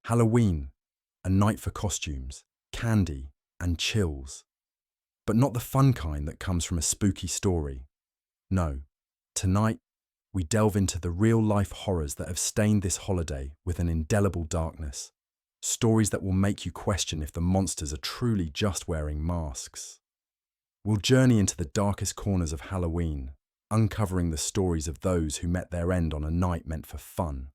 Halloween, a night for costumes, candy, and chills. But not the fun kind that comes from a spooky story. No, tonight we delve into the real-life horrors that have stained this holiday with an indelible darkness. Stories that will make you question if the monsters are truly just wearing masks. We'll journey into the darkest corners of Halloween, uncovering the stories of those who met their end on a night meant for fun.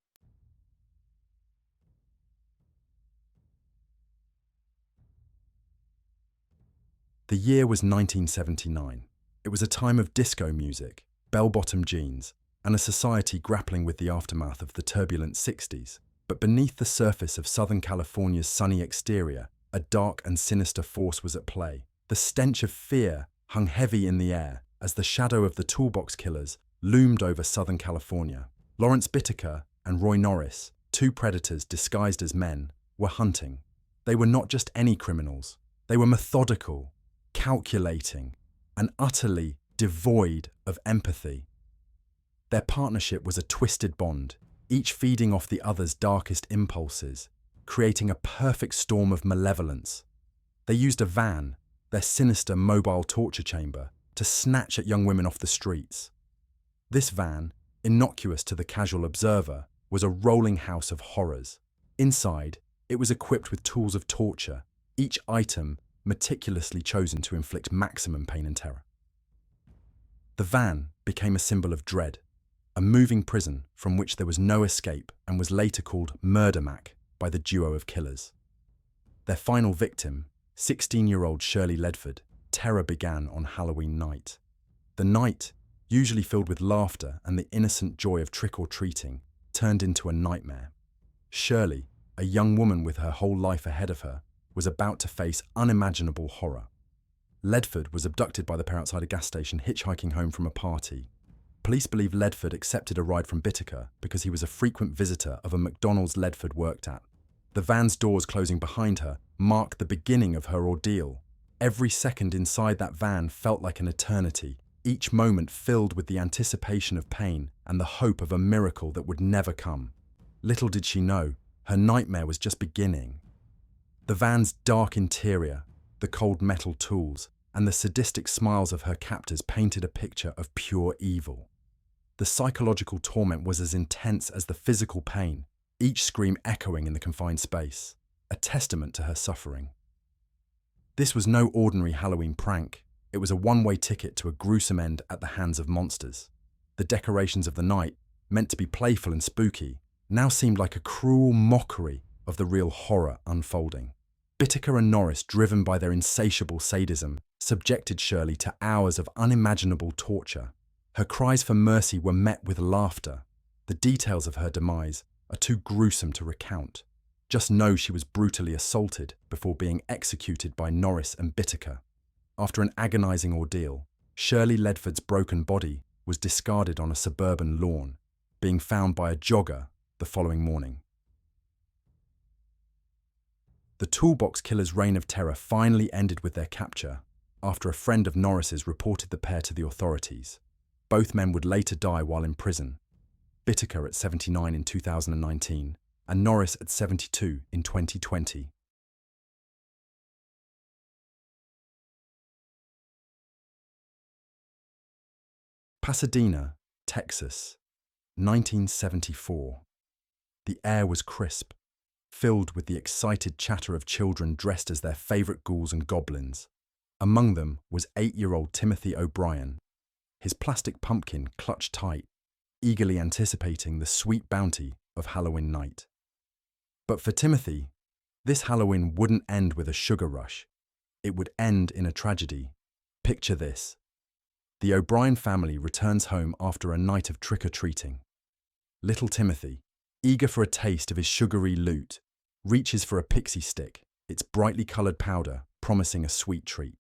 The year was 1979. It was a time of disco music, bell-bottom jeans, and a society grappling with the aftermath of the turbulent 60s. But beneath the surface of Southern California's sunny exterior, a dark and sinister force was at play. The stench of fear hung heavy in the air as the shadow of the Toolbox Killers loomed over Southern California. Lawrence Bittaker and Roy Norris, two predators disguised as men, were hunting. They were not just any criminals. They were methodical, calculating, and utterly devoid of empathy. Their partnership was a twisted bond, each feeding off the other's darkest impulses, creating a perfect storm of malevolence. They used a van, their sinister mobile torture chamber, to snatch at young women off the streets. This van, innocuous to the casual observer, was a rolling house of horrors. Inside, it was equipped with tools of torture, each item meticulously chosen to inflict maximum pain and terror. The van became a symbol of dread, a moving prison from which there was no escape, and was later called Murder Mac by the duo of killers. Their final victim, 16-year-old Shirley Ledford, terror began on Halloween night. The night, usually filled with laughter and the innocent joy of trick-or-treating, turned into a nightmare. Shirley, a young woman with her whole life ahead of her, was about to face unimaginable horror. Ledford was abducted by the pair outside a gas station hitchhiking home from a party. Police believe Ledford accepted a ride from Bittaker because he was a frequent visitor of a McDonald's Ledford worked at. The van's doors closing behind her marked the beginning of her ordeal. Every second inside that van felt like an eternity, each moment filled with the anticipation of pain and the hope of a miracle that would never come. Little did she know, her nightmare was just beginning. The van's dark interior, the cold metal tools, and the sadistic smiles of her captors painted a picture of pure evil. The psychological torment was as intense as the physical pain, each scream echoing in the confined space, a testament to her suffering. This was no ordinary Halloween prank. It was a one-way ticket to a gruesome end at the hands of monsters. The decorations of the night, meant to be playful and spooky, now seemed like a cruel mockery of the real horror unfolding. Bittaker and Norris, driven by their insatiable sadism, subjected Shirley to hours of unimaginable torture. Her cries for mercy were met with laughter. The details of her demise are too gruesome to recount. Just know she was brutally assaulted before being executed by Norris and Bittaker. After an agonizing ordeal, Shirley Ledford's broken body was discarded on a suburban lawn, being found by a jogger the following morning. The Toolbox Killers' reign of terror finally ended with their capture, after a friend of Norris's reported the pair to the authorities. Both men would later die while in prison, Bittaker at 79 in 2019, and Norris at 72 in 2020. Pasadena, Texas, 1974. The air was crisp, filled with the excited chatter of children dressed as their favorite ghouls and goblins. Among them was 8-year-old Timothy O'Brien, his plastic pumpkin clutched tight, eagerly anticipating the sweet bounty of Halloween night. But for Timothy, this Halloween wouldn't end with a sugar rush. It would end in a tragedy. Picture this. The O'Brien family returns home after a night of trick-or-treating. Little Timothy, eager for a taste of his sugary loot, reaches for a pixie stick, its brightly coloured powder promising a sweet treat.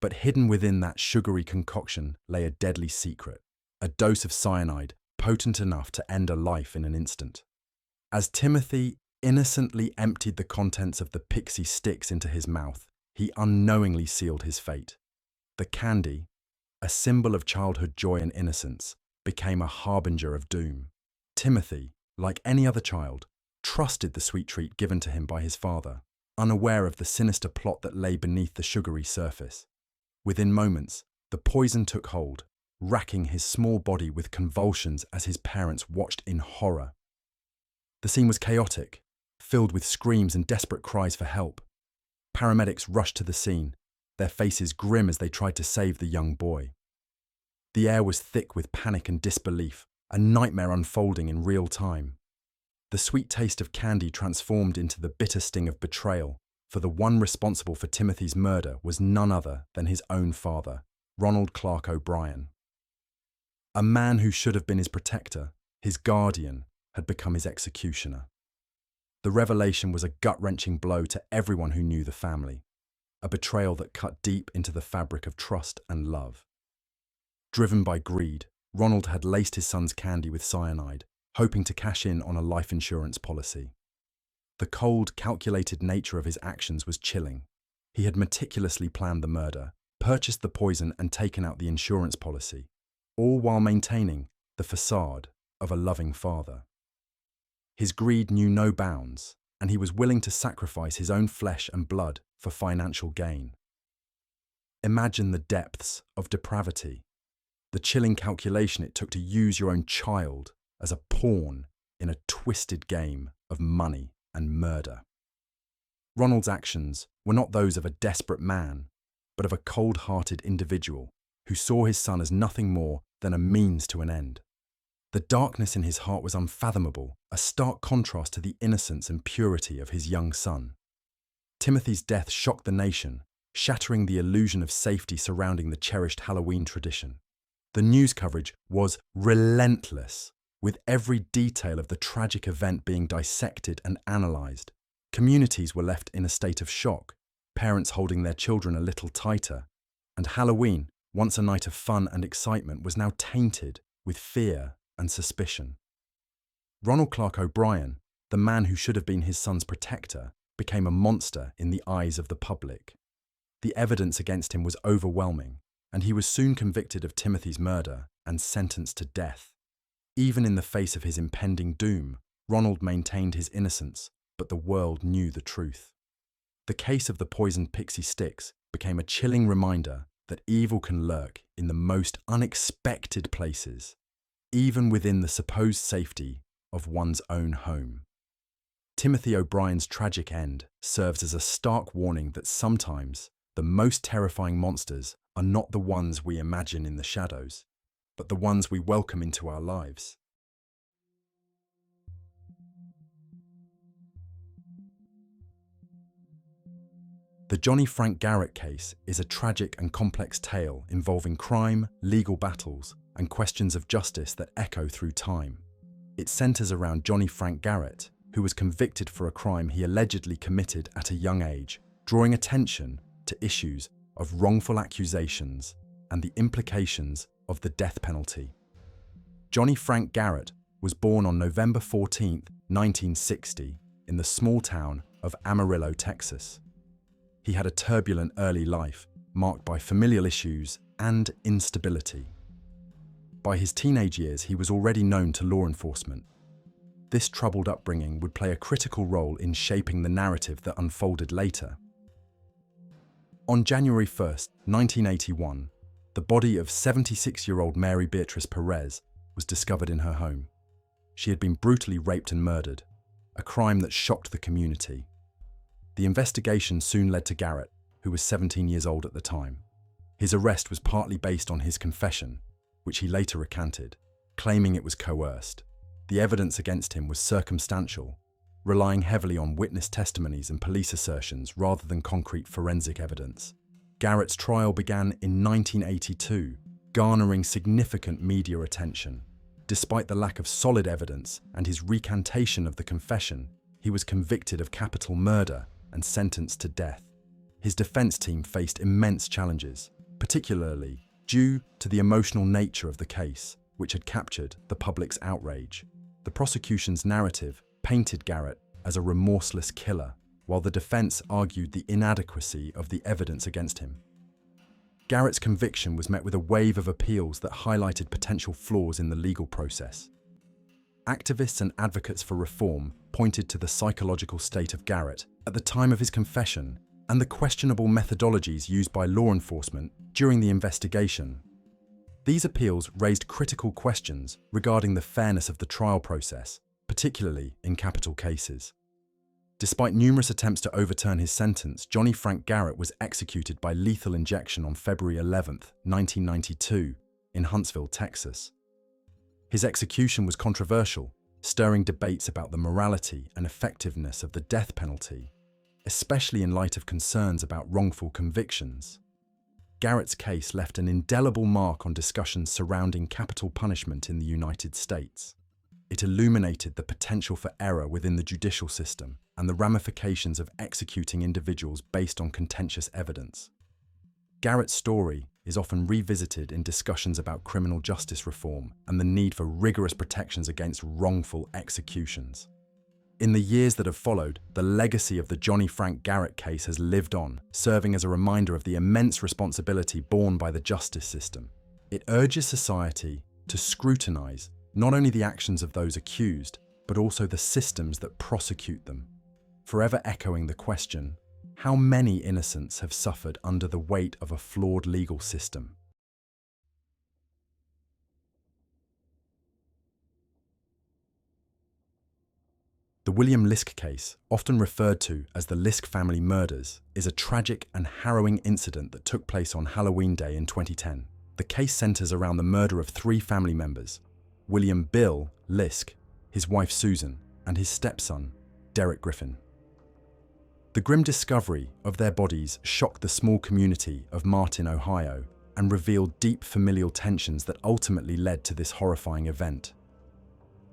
But hidden within that sugary concoction lay a deadly secret, a dose of cyanide potent enough to end a life in an instant. As Timothy innocently emptied the contents of the pixie sticks into his mouth, he unknowingly sealed his fate. The candy, a symbol of childhood joy and innocence, became a harbinger of doom. Timothy, like any other child, trusted the sweet treat given to him by his father, unaware of the sinister plot that lay beneath the sugary surface. Within moments, the poison took hold, racking his small body with convulsions as his parents watched in horror. The scene was chaotic, filled with screams and desperate cries for help. Paramedics rushed to the scene, their faces grim as they tried to save the young boy. The air was thick with panic and disbelief, a nightmare unfolding in real time. The sweet taste of candy transformed into the bitter sting of betrayal, for the one responsible for Timothy's murder was none other than his own father, Ronald Clark O'Brien. A man who should have been his protector, his guardian, had become his executioner. The revelation was a gut-wrenching blow to everyone who knew the family, a betrayal that cut deep into the fabric of trust and love. Driven by greed, Ronald had laced his son's candy with cyanide, hoping to cash in on a life insurance policy. The cold, calculated nature of his actions was chilling. He had meticulously planned the murder, purchased the poison and taken out the insurance policy, all while maintaining the facade of a loving father. His greed knew no bounds, and he was willing to sacrifice his own flesh and blood for financial gain. Imagine the depths of depravity, the chilling calculation it took to use your own child as a pawn in a twisted game of money and murder. Ronald's actions were not those of a desperate man, but of a cold-hearted individual who saw his son as nothing more than a means to an end. The darkness in his heart was unfathomable, a stark contrast to the innocence and purity of his young son. Timothy's death shocked the nation, shattering the illusion of safety surrounding the cherished Halloween tradition. The news coverage was relentless, with every detail of the tragic event being dissected and analysed. Communities were left in a state of shock, parents holding their children a little tighter, and Halloween, once a night of fun and excitement, was now tainted with fear and suspicion. Ronald Clark O'Brien, the man who should have been his son's protector, became a monster in the eyes of the public. The evidence against him was overwhelming, and he was soon convicted of Timothy's murder and sentenced to death. Even in the face of his impending doom, Ronald maintained his innocence, but the world knew the truth. The case of the poisoned pixie sticks became a chilling reminder that evil can lurk in the most unexpected places, even within the supposed safety of one's own home. Timothy O'Brien's tragic end serves as a stark warning that sometimes the most terrifying monsters are not the ones we imagine in the shadows, but the ones we welcome into our lives. The Johnny Frank Garrett case is a tragic and complex tale involving crime, legal battles, and questions of justice that echo through time. It centers around Johnny Frank Garrett, who was convicted for a crime he allegedly committed at a young age, drawing attention to issues of wrongful accusations and the implications of the death penalty. Johnny Frank Garrett was born on November 14, 1960, in the small town of Amarillo, Texas. He had a turbulent early life, marked by familial issues and instability. By his teenage years, he was already known to law enforcement. This troubled upbringing would play a critical role in shaping the narrative that unfolded later. On January 1, 1981, the body of 76-year-old Mary Beatrice Perez was discovered in her home. She had been brutally raped and murdered, a crime that shocked the community. The investigation soon led to Garrett, who was 17 years old at the time. His arrest was partly based on his confession, which he later recanted, claiming it was coerced. The evidence against him was circumstantial, relying heavily on witness testimonies and police assertions rather than concrete forensic evidence. Garrett's trial began in 1982, garnering significant media attention. Despite the lack of solid evidence and his recantation of the confession, he was convicted of capital murder and sentenced to death. His defense team faced immense challenges, particularly due to the emotional nature of the case, which had captured the public's outrage. The prosecution's narrative painted Garrett as a remorseless killer, while the defense argued the inadequacy of the evidence against him. Garrett's conviction was met with a wave of appeals that highlighted potential flaws in the legal process. Activists and advocates for reform pointed to the psychological state of Garrett at the time of his confession and the questionable methodologies used by law enforcement during the investigation. These appeals raised critical questions regarding the fairness of the trial process, particularly in capital cases. Despite numerous attempts to overturn his sentence, Johnny Frank Garrett was executed by lethal injection on February 11, 1992, in Huntsville, Texas. His execution was controversial, stirring debates about the morality and effectiveness of the death penalty, especially in light of concerns about wrongful convictions. Garrett's case left an indelible mark on discussions surrounding capital punishment in the United States. It illuminated the potential for error within the judicial system and the ramifications of executing individuals based on contentious evidence. Garrett's story is often revisited in discussions about criminal justice reform and the need for rigorous protections against wrongful executions. In the years that have followed, the legacy of the Johnny Frank Garrett case has lived on, serving as a reminder of the immense responsibility borne by the justice system. It urges society to scrutinize not only the actions of those accused, but also the systems that prosecute them, forever echoing the question, how many innocents have suffered under the weight of a flawed legal system? The William Liske case, often referred to as the Liske family murders, is a tragic and harrowing incident that took place on Halloween Day in 2010. The case centers around the murder of 3 family members: William Bill Liske, his wife Susan, and his stepson, Derek Griffin. The grim discovery of their bodies shocked the small community of Martin, Ohio, and revealed deep familial tensions that ultimately led to this horrifying event.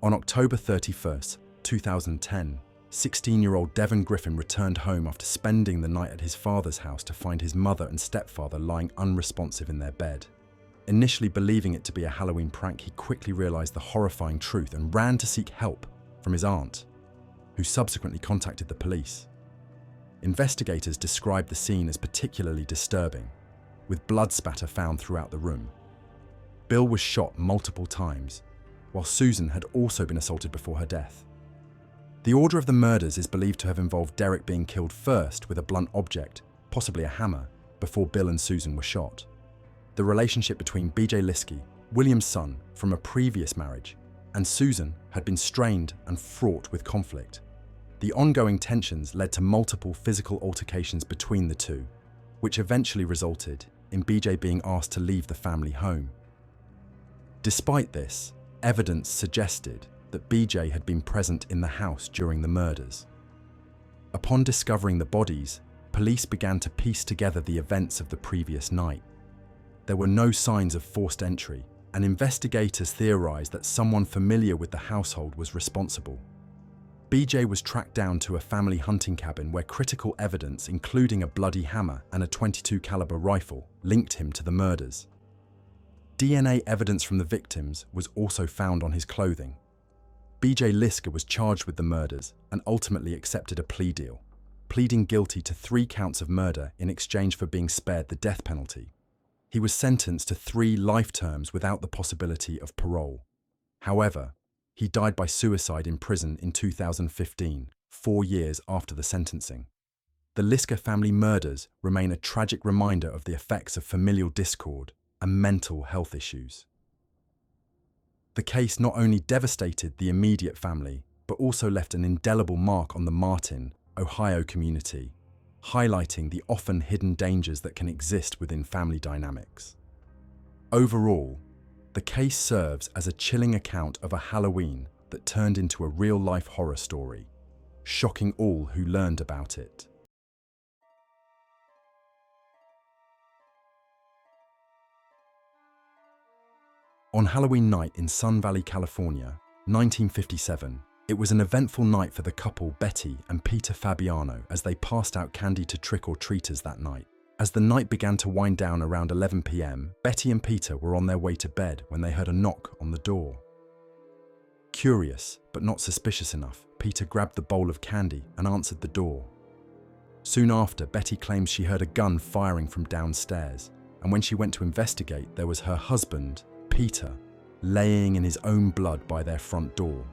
On October 31st, 2010, 16-year-old Devin Griffin returned home after spending the night at his father's house to find his mother and stepfather lying unresponsive in their bed. Initially believing it to be a Halloween prank, he quickly realized the horrifying truth and ran to seek help from his aunt, who subsequently contacted the police. Investigators described the scene as particularly disturbing, with blood spatter found throughout the room. Bill was shot multiple times, while Susan had also been assaulted before her death. The order of the murders is believed to have involved Derek being killed first with a blunt object, possibly a hammer, before Bill and Susan were shot. The relationship between B.J. Liske, William's son from a previous marriage, and Susan had been strained and fraught with conflict. The ongoing tensions led to multiple physical altercations between the two, which eventually resulted in B.J. being asked to leave the family home. Despite this, evidence suggested that B.J. had been present in the house during the murders. Upon discovering the bodies, police began to piece together the events of the previous night. There were no signs of forced entry, and investigators theorized that someone familiar with the household was responsible. B.J. was tracked down to a family hunting cabin where critical evidence, including a bloody hammer and a .22 caliber rifle, linked him to the murders. DNA evidence from the victims was also found on his clothing. B.J. Liske was charged with the murders and ultimately accepted a plea deal, pleading guilty to 3 counts of murder in exchange for being spared the death penalty. He was sentenced to 3 life terms without the possibility of parole. However, he died by suicide in prison in 2015, 4 years after the sentencing. The Liske family murders remain a tragic reminder of the effects of familial discord and mental health issues. The case not only devastated the immediate family, but also left an indelible mark on the Martin, Ohio community, highlighting the often hidden dangers that can exist within family dynamics. Overall, the case serves as a chilling account of a Halloween that turned into a real-life horror story, shocking all who learned about it. On Halloween night in Sun Valley, California, 1957, it was an eventful night for the couple Betty and Peter Fabiano as they passed out candy to trick-or-treaters that night. As the night began to wind down around 11 p.m., Betty and Peter were on their way to bed when they heard a knock on the door. Curious, but not suspicious enough, Peter grabbed the bowl of candy and answered the door. Soon after, Betty claims she heard a gun firing from downstairs, and when she went to investigate, there was her husband, Peter, laying in his own blood by their front door.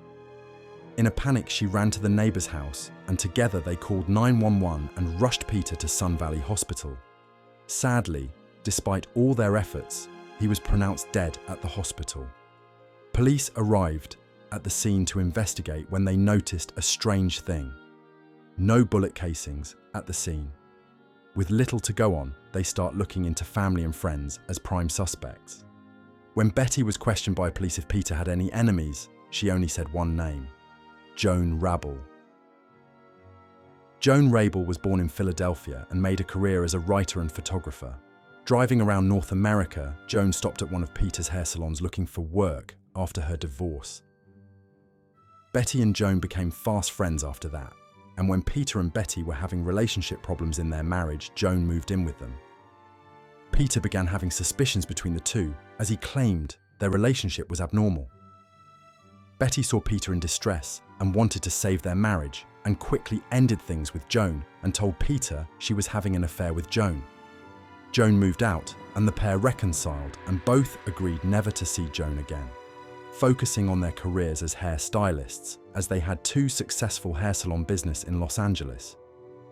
In a panic, she ran to the neighbor's house, and together they called 911 and rushed Peter to Sun Valley Hospital. Sadly, despite all their efforts, he was pronounced dead at the hospital. Police arrived at the scene to investigate when they noticed a strange thing. No bullet casings at the scene. With little to go on, they start looking into family and friends as prime suspects. When Betty was questioned by police if Peter had any enemies, she only said one name: Joan Rabel. Joan Rabel was born in Philadelphia and made a career as a writer and photographer. Driving around North America, Joan stopped at one of Peter's hair salons looking for work after her divorce. Betty and Joan became fast friends after that, and when Peter and Betty were having relationship problems in their marriage, Joan moved in with them. Peter began having suspicions between the two, as he claimed their relationship was abnormal. Betty saw Peter in distress and wanted to save their marriage, and quickly ended things with Joan and told Peter she was having an affair with Joan. Joan moved out, and the pair reconciled and both agreed never to see Joan again, focusing on their careers as hairstylists, as they had two successful hair salon business in Los Angeles.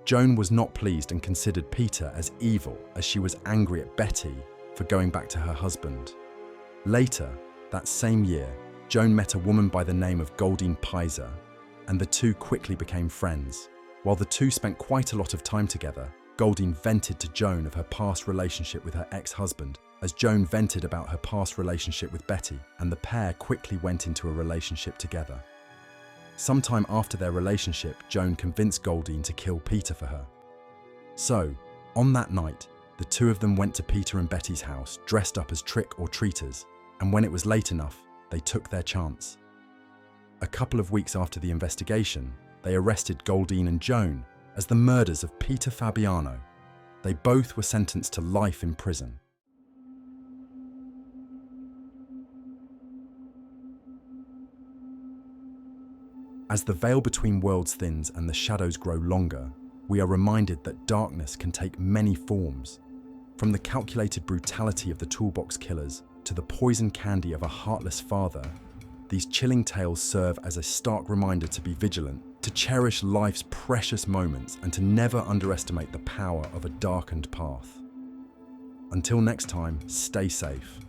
Joan was not pleased and considered Peter as evil, as she was angry at Betty for going back to her husband. Later, that same year, Joan met a woman by the name of Goldine Pizer, and the two quickly became friends. While the two spent quite a lot of time together, Goldine vented to Joan of her past relationship with her ex-husband, as Joan vented about her past relationship with Betty, and the pair quickly went into a relationship together. Sometime after their relationship, Joan convinced Goldine to kill Peter for her. So, on that night, the two of them went to Peter and Betty's house dressed up as trick-or-treaters, and when it was late enough, they took their chance. A couple of weeks after the investigation, they arrested Goldine and Joan as the murders of Peter Fabiano. They both were sentenced to life in prison. As the veil between worlds thins and the shadows grow longer, we are reminded that darkness can take many forms. From the calculated brutality of the Toolbox Killers to the poison candy of a heartless father, these chilling tales serve as a stark reminder to be vigilant, to cherish life's precious moments, and to never underestimate the power of a darkened path. Until next time, stay safe.